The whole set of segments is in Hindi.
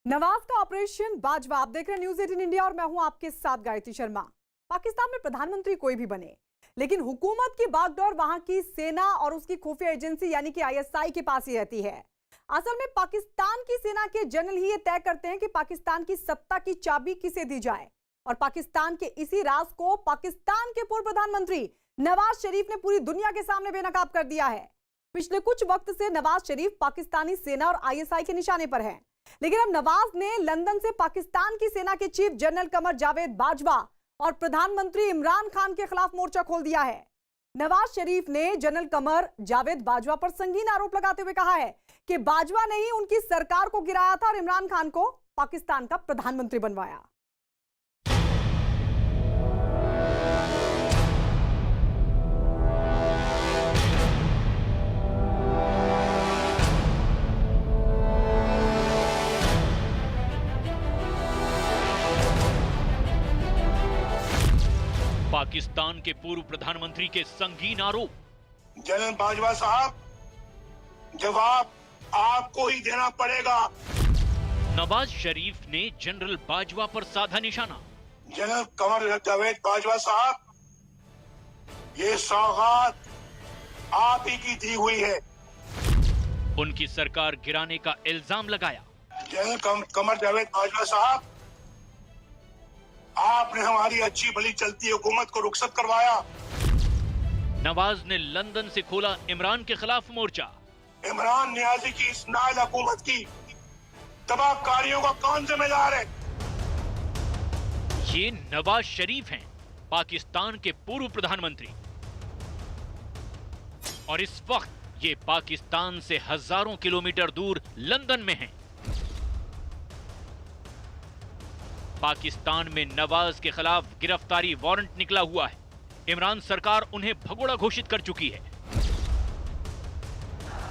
नवाज का ऑपरेशन बाजवा। आप देख रहे हैं न्यूज़ 18 इंडिया और मैं हूं आपके साथ गायत्री शर्मा। पाकिस्तान में प्रधानमंत्री कोई भी बने, लेकिन हुकूमत की बागडोर वहां की सेना और उसकी खुफिया एजेंसी यानी कि आईएसआई के पास ही रहती है। असल में पाकिस्तान की सेना के जनरल ही ये तय करते हैं कि पाकिस्तान की सत्ता की चाबी किसे दी जाए, और पाकिस्तान के इसी राज को पाकिस्तान के पूर्व प्रधानमंत्री नवाज शरीफ ने पूरी दुनिया के सामने बेनकाब कर दिया है। पिछले कुछ वक्त से नवाज शरीफ पाकिस्तानी सेना और आईएसआई के निशाने पर हैं, लेकिन अब नवाज ने लंदन से पाकिस्तान की सेना के चीफ जनरल कमर जावेद बाजवा और प्रधानमंत्री इमरान खान के खिलाफ मोर्चा खोल दिया है। नवाज शरीफ ने जनरल कमर जावेद बाजवा पर संगीन आरोप लगाते हुए कहा है कि बाजवा ने ही उनकी सरकार को गिराया था और इमरान खान को पाकिस्तान का प्रधानमंत्री बनवाया। पाकिस्तान के पूर्व प्रधानमंत्री के संगीन आरोप। जनरल बाजवा साहब, जवाब आपको ही देना पड़ेगा। नवाज शरीफ ने जनरल बाजवा पर साधा निशाना। जनरल कमर जावेद बाजवा साहब, ये सौगात आप ही की दी हुई है। उनकी सरकार गिराने का इल्जाम लगाया। जनरल कमर जावेद बाजवा साहब, आपने हमारी अच्छी भली चलती हुकूमत को रुखसत करवाया। नवाज ने लंदन से खोला इमरान के खिलाफ मोर्चा। इमरान नियाजी की इस नाइल हुकूमत की तबाहकारियों का कौन जिम्मेदार है? ये नवाज शरीफ हैं, पाकिस्तान के पूर्व प्रधानमंत्री, और इस वक्त ये पाकिस्तान से हजारों किलोमीटर दूर लंदन में हैं। पाकिस्तान में नवाज के खिलाफ गिरफ्तारी वारंट निकला हुआ है। इमरान सरकार उन्हें भगोड़ा घोषित कर चुकी है,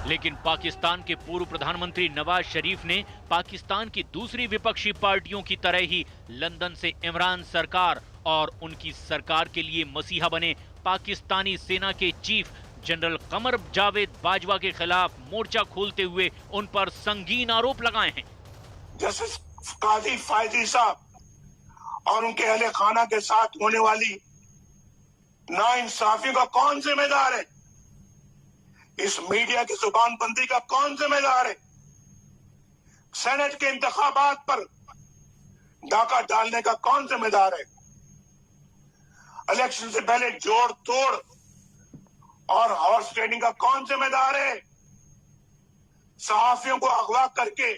लेकिन पाकिस्तान के पूर्व प्रधानमंत्री नवाज शरीफ ने पाकिस्तान की दूसरी विपक्षी पार्टियों की तरह ही लंदन से इमरान सरकार और उनकी सरकार के लिए मसीहा बने पाकिस्तानी सेना के चीफ जनरल कमर जावेद बाजवा के खिलाफ मोर्चा खोलते हुए उन पर संगीन आरोप लगाए हैं। जस्टिस काजी फायजी साहब और उनके अहले खाना के साथ होने वाली नाइंसाफी का कौन जिम्मेदार है? इस मीडिया की जुबानबंदी का कौन जिम्मेदार है? सेनेट के इंतखाबात पर डाका डालने का कौन जिम्मेदार है? इलेक्शन से पहले जोड़ तोड़ और हॉर्स ट्रेडिंग का कौन जिम्मेदार है? सहाफियों को अगवा करके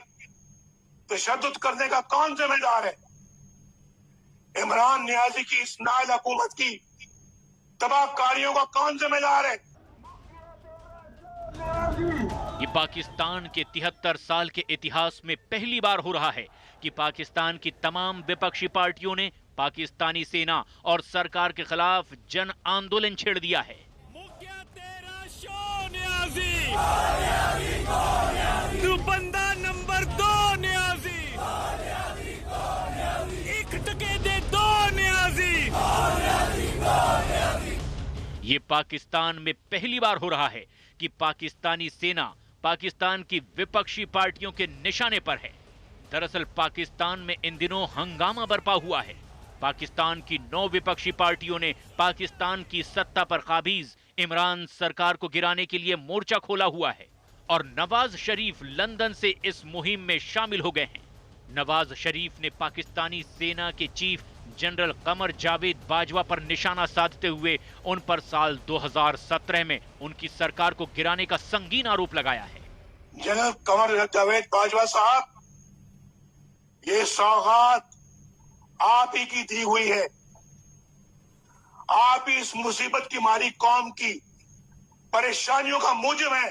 तशद्दुद करने का कौन जिम्मेदार है? इमरान नियाजी की इस नाइल हुकूमत की तबाहकारियों का कौन जिम्मेदार है? ये पाकिस्तान के 73 साल के इतिहास में पहली बार हो रहा है कि पाकिस्तान की तमाम विपक्षी पार्टियों ने पाकिस्तानी सेना और सरकार के खिलाफ जन आंदोलन छेड़ दिया है। तू बंदा नंबर 2 न्याजी, एक टके दे 2 न्याजी। ये पाकिस्तान में पहली बार हो रहा है कि पाकिस्तानी सेना पाकिस्तान की विपक्षी पार्टियों के निशाने पर है। दरअसल पाकिस्तान में इन दिनों हंगामा बरपा हुआ है। पाकिस्तान की 9 विपक्षी पार्टियों ने पाकिस्तान की सत्ता पर काबिज इमरान सरकार को गिराने के लिए मोर्चा खोला हुआ है, और नवाज शरीफ लंदन से इस मुहिम में शामिल हो गए हैं। नवाज शरीफ ने पाकिस्तानी सेना के चीफ जनरल कमर जावेद बाजवा पर निशाना साधते हुए उन पर साल 2017 में उनकी सरकार को गिराने का संगीन आरोप लगाया है। जनरल कमर जावेद बाजवा साहब, ये सौगात आप ही की दी हुई है। आप ही इस मुसीबत की मारी कौम की परेशानियों का मूजिब है।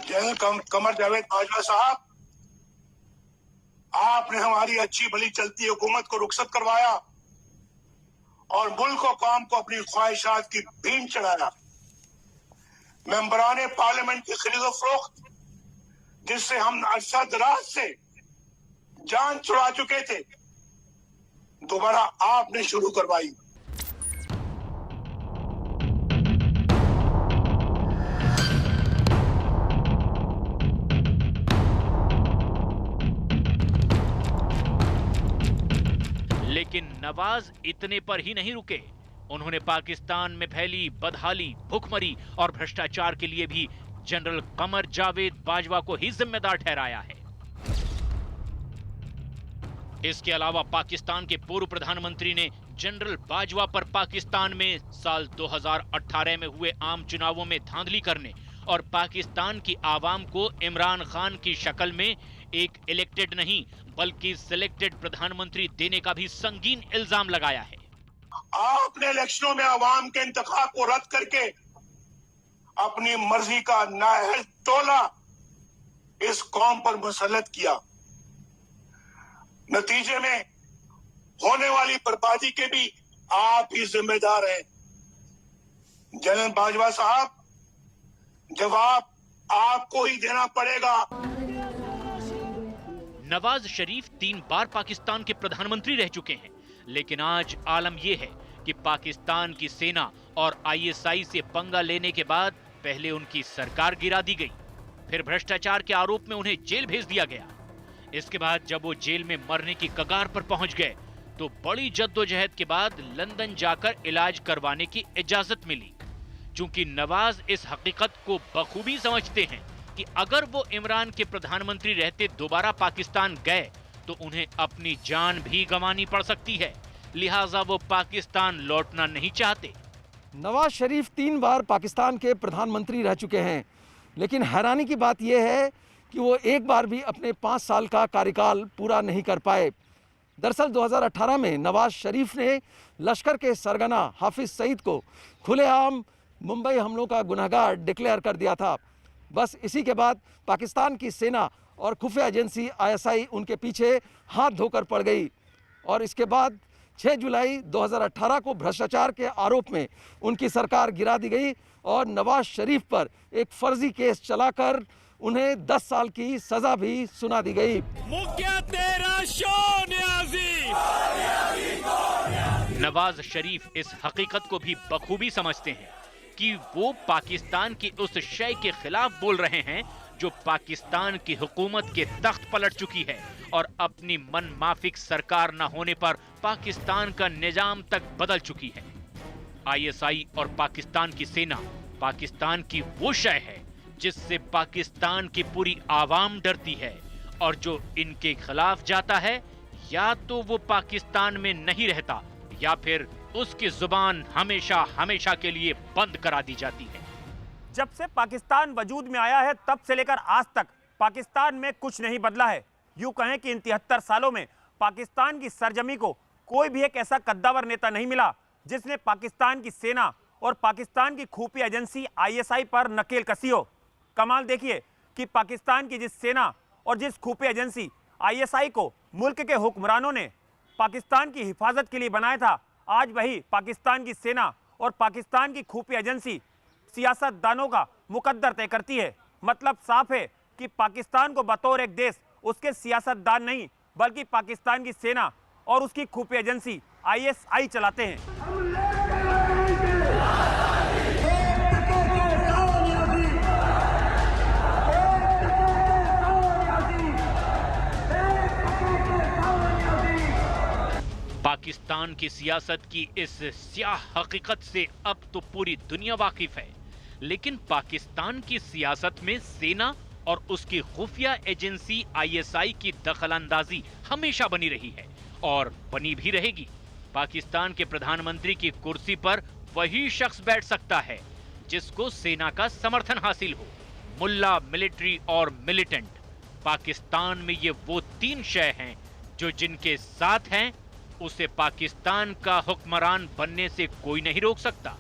जनरल कमर जावेद बाजवा साहब, आपने हमारी अच्छी भली चलती हुकूमत को रुखसत करवाया और मुल्क और कौम को अपनी ख्वाहिशात की भीम चढ़ाया। मेंबरान पार्लियामेंट की खरीदो फरोख्त, जिससे हम अरसा दराज से जान छुड़ा चुके थे, दोबारा आपने शुरू करवाई। लेकिन नवाज इतने पर ही नहीं रुके। उन्होंने पाकिस्तान में फैली बदहाली, भुखमरी और भ्रष्टाचार के लिए भी जनरल कमर जावेद बाजवा को ही जिम्मेदार ठहराया है। इसके अलावा पाकिस्तान के पूर्व प्रधानमंत्री ने जनरल बाजवा पर पाकिस्तान में साल 2018 में हुए आम चुनावों में धांधली करने और पाकिस्तान की आवाम को इमरान खान की शक्ल में एक इलेक्टेड नहीं बल्कि सिलेक्टेड प्रधानमंत्री देने का भी संगीन इल्जाम लगाया है। आपने इलेक्शनों में आवाम के इंतखाब को रद्द करके अपनी मर्जी का नाअहल टोला इस कौम पर मुसल्लत किया। नतीजे में होने वाली बर्बादी के भी आप ही जिम्मेदार हैं। जनरल बाजवा साहब, जवाब आपको ही देना पड़ेगा। नवाज शरीफ 3 बार पाकिस्तान के प्रधानमंत्री रह चुके हैं, लेकिन आज आलम यह है कि पाकिस्तान की सेना और आईएसआई से पंगा लेने के बाद पहले उनकी सरकार गिरा दी गई, फिर भ्रष्टाचार के आरोप में उन्हें जेल भेज दिया गया। इसके बाद जब वो जेल में मरने की कगार पर पहुंच गए तो बड़ी जद्दोजहद के बाद लंदन जाकर इलाज करवाने की इजाजत मिली। चूंकि नवाज इस हकीकत को बखूबी समझते हैं कि अगर वो इमरान के प्रधानमंत्री रहते दोबारा पाकिस्तान गए तो उन्हें अपनी जान भी गंवानी पड़ सकती है, लिहाजा वो पाकिस्तान लौटना नहीं चाहते। नवाज शरीफ 3 बार पाकिस्तान के प्रधानमंत्री रह चुके हैं, लेकिन हैरानी की बात यह है कि वो एक बार भी अपने 5 साल का कार्यकाल पूरा नहीं कर पाए। दरअसल 2018 में नवाज शरीफ ने लश्कर के सरगना हाफिज सईद को खुलेआम मुंबई हमलों का गुनहगार डिक्लेयर कर दिया था। बस इसी के बाद पाकिस्तान की सेना और खुफिया एजेंसी आईएसआई उनके पीछे हाथ धोकर पड़ गई और इसके बाद 6 जुलाई 2018 को भ्रष्टाचार के आरोप में उनकी सरकार गिरा दी गई और नवाज शरीफ पर एक फर्जी केस चलाकर उन्हें 10 साल की सजा भी सुना दी गई। मुख्य तेरा शो न्याजी। नवाज शरीफ इस हकीकत को भी बखूबी समझते हैं कि वो पाकिस्तान की उस शय के खिलाफ बोल रहे हैं जो पाकिस्तान की हुकूमत के तख्त पलट चुकी है और अपनी मन माफिक सरकार न होने पर पाकिस्तान का निजाम तक बदल चुकी है। आईएसआई और पाकिस्तान की सेना पाकिस्तान की वो शय है जिससे पाकिस्तान की पूरी आवाम डरती है और जो इनके खिलाफ जाता है या तो वो पाकिस्तान में नहीं रहता या फिर उसकी जुबान हमेशा हमेशा के लिए बंद करा दी जाती है। जब से पाकिस्तान वजूद में आया है तब से लेकर आज तक पाकिस्तान में कुछ नहीं बदला है। यूं कहें कि इन 73 सालों में पाकिस्तान की सरजमी को कोई भी एक ऐसा कद्दावर नेता नहीं मिला जिसने पाकिस्तान की सेना और पाकिस्तान की खुफिया एजेंसी आईएसआई पर नकेल कसी हो। कमाल देखिए कि पाकिस्तान की जिस सेना और जिस खुफिया एजेंसी आईएसआई को मुल्क के हुक्मरानों ने पाकिस्तान की हिफाजत के लिए बनाया था, आज वही पाकिस्तान की सेना और पाकिस्तान की खुफिया एजेंसी सियासतदानों का मुकद्दर तय करती है। मतलब साफ है कि पाकिस्तान को बतौर एक देश उसके सियासतदान नहीं बल्कि पाकिस्तान की सेना और उसकी खुफिया एजेंसी आईएसआई चलाते हैं। पाकिस्तान की सियासत की इस स्याह हकीकत से अब तो पूरी दुनिया वाकिफ है, लेकिन पाकिस्तान की सियासत में सेना और उसकी खुफिया एजेंसी आईएसआई की दखलंदाजी हमेशा बनी रही है और बनी भी रहेगी। पाकिस्तान के प्रधानमंत्री की कुर्सी पर वही शख्स बैठ सकता है जिसको सेना का समर्थन हासिल हो, मुल्ला, मिलिट्री और मिलिटेंट। पाकिस्तान में ये वो 3 शय हैं जो जिनके साथ हैं उसे पाकिस्तान का हुक्मरान बनने से कोई नहीं रोक सकता।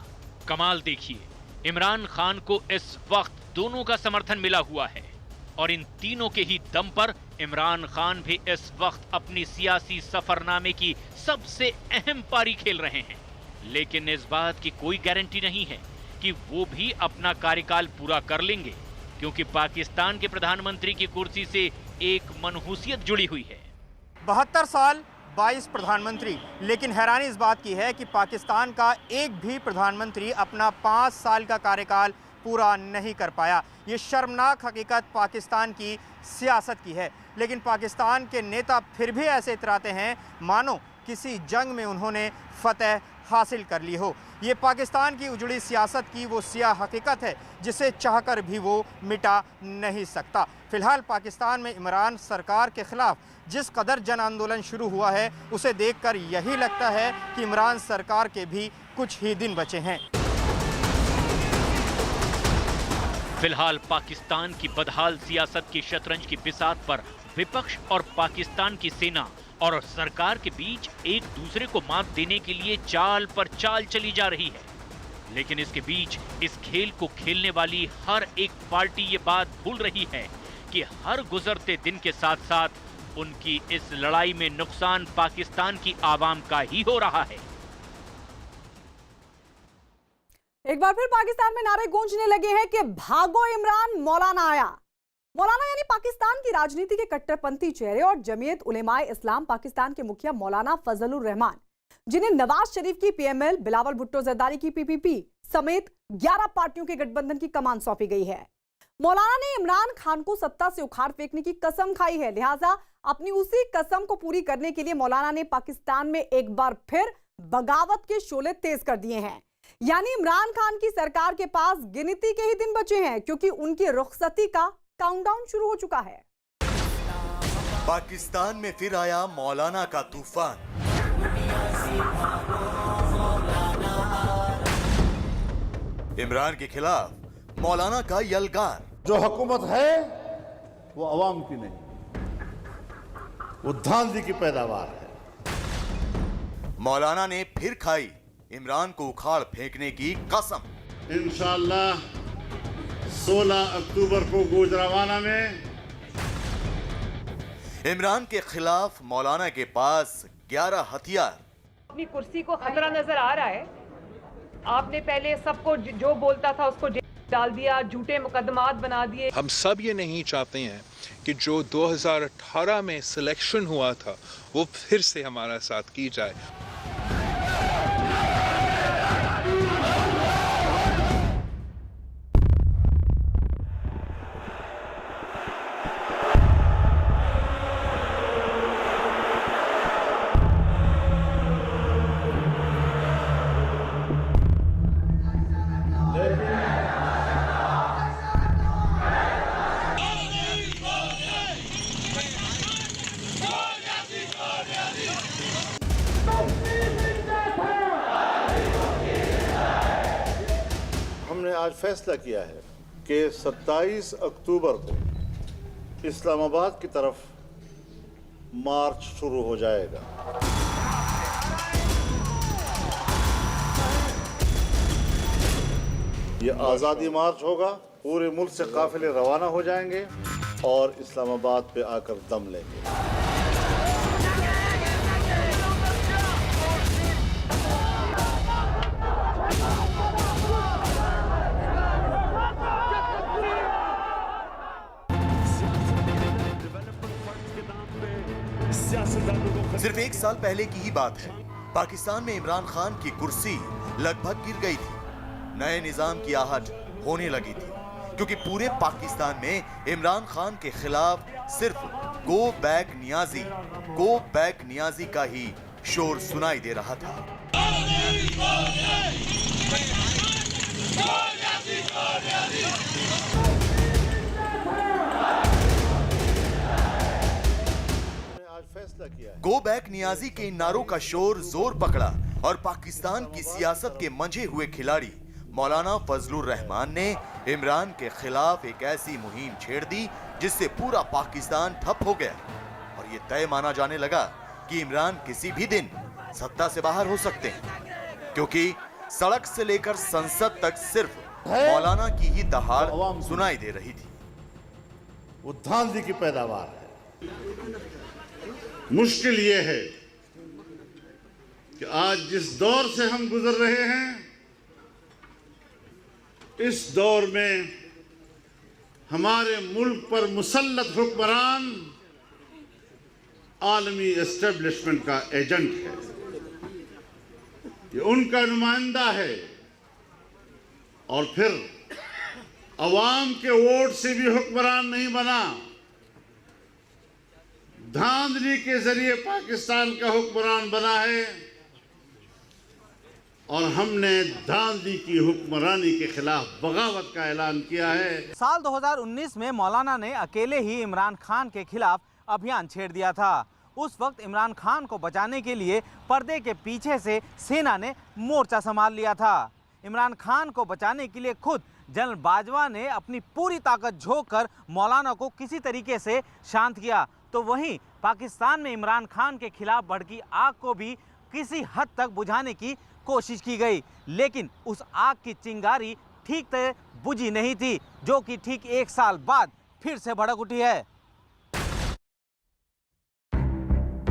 कमाल देखिए, इमरान खान को इस वक्त दोनों का समर्थन मिला हुआ है और इन तीनों के ही दम पर इमरान खान भी इस वक्त अपनी सियासी सफरनामे की सबसे अहम पारी खेल रहे हैं। लेकिन इस बात की कोई गारंटी नहीं है कि वो भी अपना कार्यकाल पूरा कर लेंगे, क्योंकि पाकिस्तान के प्रधानमंत्री की कुर्सी से एक मनहूसियत जुड़ी हुई है। 72 साल 22 प्रधानमंत्री, लेकिन हैरानी इस बात की है कि पाकिस्तान का एक भी प्रधानमंत्री अपना 5 साल का कार्यकाल पूरा नहीं कर पाया। ये शर्मनाक हकीकत पाकिस्तान की सियासत की है। लेकिन पाकिस्तान के नेता फिर भी ऐसे इतराते हैं मानो किसी जंग में उन्होंने फतह हासिल कर ली हो। ये पाकिस्तान की उजड़ी सियासत की वो सियाह हकीकत है जिसे चाहकर भी वो मिटा नहीं सकता। फिलहाल पाकिस्तान में इमरान सरकार के खिलाफ जिस कदर जन आंदोलन शुरू हुआ है उसे देखकर यही लगता है कि इमरान सरकार के भी कुछ ही दिन बचे हैं। फिलहाल पाकिस्तान की बदहाल सियासत की शतरंज की बिसात पर विपक्ष और पाकिस्तान की सेना और सरकार के बीच एक दूसरे को मात देने के लिए चाल पर चाल चली जा रही है। लेकिन इसके बीच इस खेल को खेलने वाली हर एक पार्टी ये बात भूल रही है कि हर गुजरते दिन के साथ साथ उनकी इस लड़ाई में नुकसान पाकिस्तान की आवाम का ही हो रहा है। एक बार फिर पाकिस्तान में नारे गूंजने लगे हैं कि भागो इमरान, मौलाना आया। मौलाना यानी पाकिस्तान की राजनीति के कट्टरपंथी चेहरे और जमीयत उलेमाए इस्लाम पाकिस्तान के मुखिया मौलाना फजलुर रहमान, जिन्हें नवाज शरीफ की पीएमएल, बिलावल भुट्टो जरदारी की पीपीपी समेत 11 पार्टियों के गठबंधन की कमान सौंपी गई है। मौलाना ने इमरान खान को सत्ता से उखाड़ फेंकने की कसम खाई है, लिहाजा अपनी उसी कसम को पूरी करने के लिए मौलाना ने पाकिस्तान में एक बार फिर बगावत के शोले तेज कर दिए हैं। यानी इमरान खान की सरकार के पास गिनती के ही दिन बचे हैं, क्योंकि उनकी रुखसती का काउंटडाउन शुरू हो चुका है। पाकिस्तान में फिर आया मौलाना का तूफान। इमरान के खिलाफ मौलाना का यलगार। जो हुकूमत है वो अवाम की नहीं, वो धांधली की पैदावार है। मौलाना ने फिर खाई इमरान को उखाड़ फेंकने की कसम। इंशाअल्लाह 16 अक्टूबर को गुजरावाना में इमरान के खिलाफ मौलाना के पास 11 हथियार। अपनी कुर्सी को खतरा नजर आ रहा है। आपने पहले सबको जो बोलता था उसको जेल डाल दिया, झूठे मुकदमात बना दिए। हम सब ये नहीं चाहते हैं कि जो 2018 में सिलेक्शन हुआ था वो फिर से हमारा साथ की जाए। हमने आज फैसला किया है कि 27 अक्टूबर को इस्लामाबाद की तरफ मार्च शुरू हो जाएगा। ये आज़ादी मार्च होगा। पूरे मुल्क से काफिले रवाना हो जाएंगे और इस्लामाबाद पे आकर दम लेंगे। सिर्फ एक साल पहले की ही बात है, पाकिस्तान में इमरान खान की कुर्सी लगभग गिर गई थी। नए निजाम की आहट होने लगी थी, क्योंकि पूरे पाकिस्तान में इमरान खान के खिलाफ सिर्फ गो बैक नियाजी का ही शोर सुनाई दे रहा था। गो बैक नियाजी के इन नारों का शोर जोर पकड़ा और पाकिस्तान की सियासत के मंझे हुए खिलाड़ी मौलाना फजलुर रहमान ने इमरान के खिलाफ एक ऐसी मुहिम छेड़ दी जिससे पूरा पाकिस्तान ठप हो गया और ये तय माना जाने लगा कि इमरान किसी भी दिन सत्ता से बाहर हो सकते हैं, क्योंकि सड़क से लेकर संसद तक सिर्फ मौलाना की ही दहाड़ सुनाई दे रही थी। वो धांधली की पैदावार है। मुश्किल ये है कि आज जिस दौर से हम गुजर रहे हैं, इस दौर में हमारे मुल्क पर मुसल्लत हुक्मरान आलमी एस्टेब्लिशमेंट का एजेंट है। ये उनका नुमाइंदा है और फिर अवाम के वोट से भी हुक्मरान नहीं बना, धांधली के जरिए पाकिस्तान का हुक्मरान बना है और हमने धांधली की हुक्मरानी के खिलाफ बगावत का ऐलान किया है। साल 2019 में मौलाना ने अकेले ही इमरान खान के खिलाफ अभियान छेड़ दिया था। उस वक्त इमरान खान को बचाने के लिए पर्दे के पीछे से सेना ने मोर्चा संभाल लिया था। इमरान खान को बचाने के लिए खुद जनरल बाजवा ने अपनी पूरी ताकत झोंक कर मौलाना को किसी तरीके से शांत किया। तो वहीं पाकिस्तान में इमरान खान के खिलाफ भड़की आग को भी किसी हद तक बुझाने की कोशिश की गई, लेकिन उस आग की चिंगारी ठीक तरह बुझी नहीं थी, जो कि ठीक 1 साल बाद फिर से भड़क उठी है।